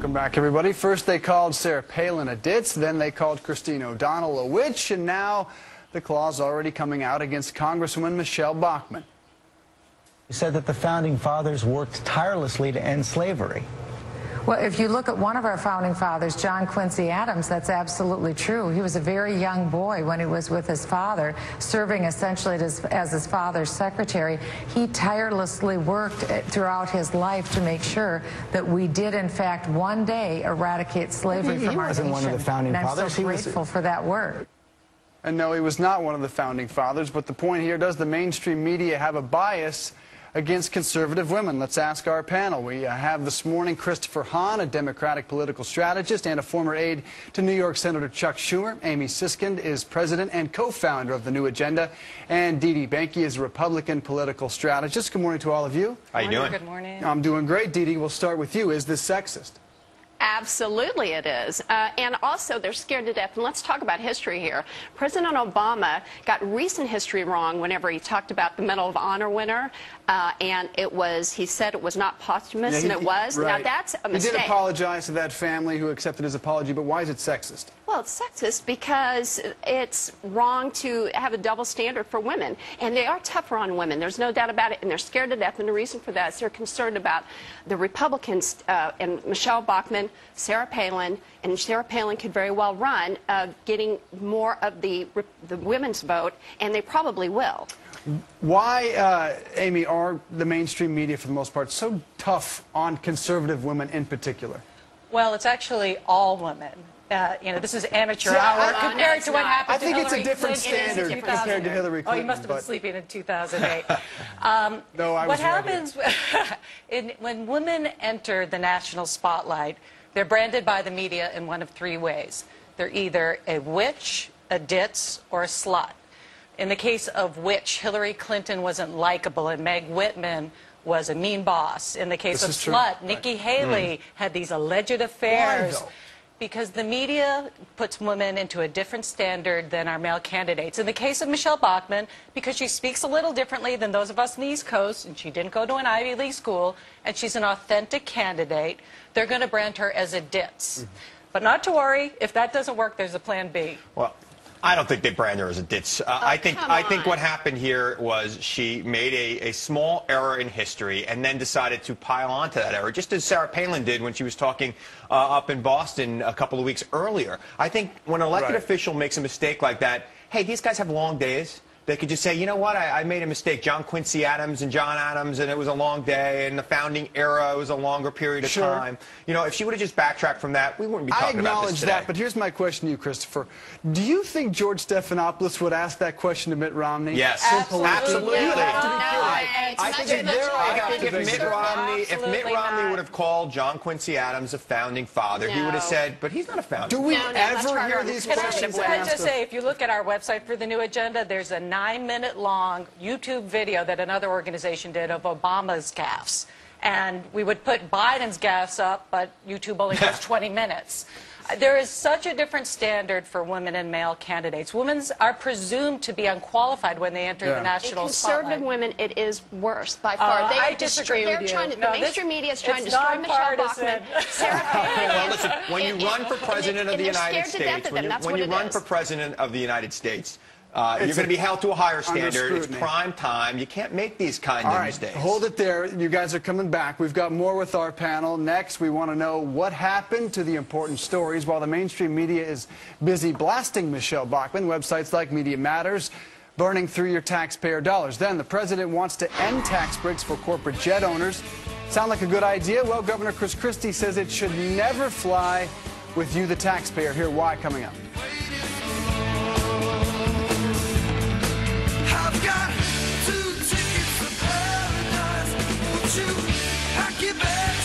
Welcome back, everybody. First, they called Sarah Palin a ditz, then they called Christine O'Donnell a witch, and now the claw's already coming out against Congresswoman Michelle Bachmann. He said that the Founding Fathers worked tirelessly to end slavery. Well, if you look at one of our founding fathers, John Quincy Adams, that's absolutely true. He was a very young boy when he was with his father, serving essentially as his father's secretary. He tirelessly worked throughout his life to make sure that we did, in fact, one day eradicate slavery from our nation. He wasn't one of the Founding Fathers. I'm so grateful for that work. And no, he was not one of the Founding Fathers, but the point here, does the mainstream media have a bias against conservative women? Let's ask our panel. We have this morning Christopher Hahn, a Democratic political strategist and a former aide to New York Senator Chuck Schumer. Amy Siskind is president and co-founder of The New Agenda. And Dee Dee Benke is a Republican political strategist. Good morning to all of you. How you doing? Good morning. I'm doing great. Dee Dee, we'll start with you. Is this sexist? Absolutely it is. And also, they're scared to death. And let's talk about history here. President Obama got recent history wrong whenever he talked about the Medal of Honor winner. And he said it was not posthumous, and it was. Right. Now, that's a mistake. He did apologize to that family who accepted his apology, but why is it sexist? Well, it's sexist because it's wrong to have a double standard for women. And they are tougher on women. There's no doubt about it. And they're scared to death. And the reason for that is they're concerned about the Republicans and Michelle Bachmann, Sarah Palin, and Sarah Palin could very well run getting more of the women's vote, and they probably will. Why, Amy, are the mainstream media, for the most part, so tough on conservative women in particular? Well, it's actually all women. This is amateur hour compared to what happened to Hillary I think it's a different standard compared to Hillary Clinton. Oh, you must have been sleeping in 2008. No, I was What happens when women enter the national spotlight, they're branded by the media in one of three ways. They're either a witch, a ditz, or a slut. In the case of witch, Hillary Clinton wasn't likable, and Meg Whitman was a mean boss. In the case of slut, Nikki Haley had these alleged affairs. Why, though? Because the media puts women into a different standard than our male candidates. In the case of Michelle Bachmann, because she speaks a little differently than those of us on the East Coast, and she didn't go to an Ivy League school, and she's an authentic candidate, they're going to brand her as a ditz. But not to worry, if that doesn't work, there's a plan B. Well, I don't think they brand her as a ditz. I think what happened here was she made a small error in history and then decided to pile onto that error, just as Sarah Palin did when she was talking up in Boston a couple of weeks earlier. I think when an elected official makes a mistake like that, hey, these guys have long days. They could just say, you know what, I made a mistake. John Quincy Adams and John Adams, and it was a long day, and the founding era was a longer period of time. You know, if she would have just backtracked from that, we wouldn't be talking about this today. I acknowledge that, but here's my question to you, Christopher. Do you think George Stephanopoulos would ask that question to Mitt Romney? Yes, absolutely. I think if Mitt Romney would have called John Quincy Adams a founding father, he would have said, but he's not a founder. Do we ever hear these questions Can I asked? just say, if you look at our website for The New Agenda, there's a 9-minute-long YouTube video that another organization did of Obama's gaffes. And we would put Biden's gaffes up, but YouTube only goes 20 minutes. There is such a different standard for women and male candidates. Women are presumed to be unqualified when they enter the national spotlight. Conservative women, it is worse by far. I disagree with you. The mainstream media is trying to destroy Michelle Bachmann, Sarah Palin. Well, listen, when you run for president of the United States, when you run for president of the United States, you're going to be held to a higher standard. It's prime time. You can't make these kind of mistakes. Hold it there. You guys are coming back. We've got more with our panel. Next, we want to know what happened to the important stories while the mainstream media is busy blasting Michelle Bachmann. Websites like Media Matters burning through your taxpayer dollars. Then the president wants to end tax breaks for corporate jet owners. Sound like a good idea? Well, Governor Chris Christie says it should never fly with you, the taxpayer. Hear why coming up. I've got 2 tickets to paradise. Won't you pack your bags?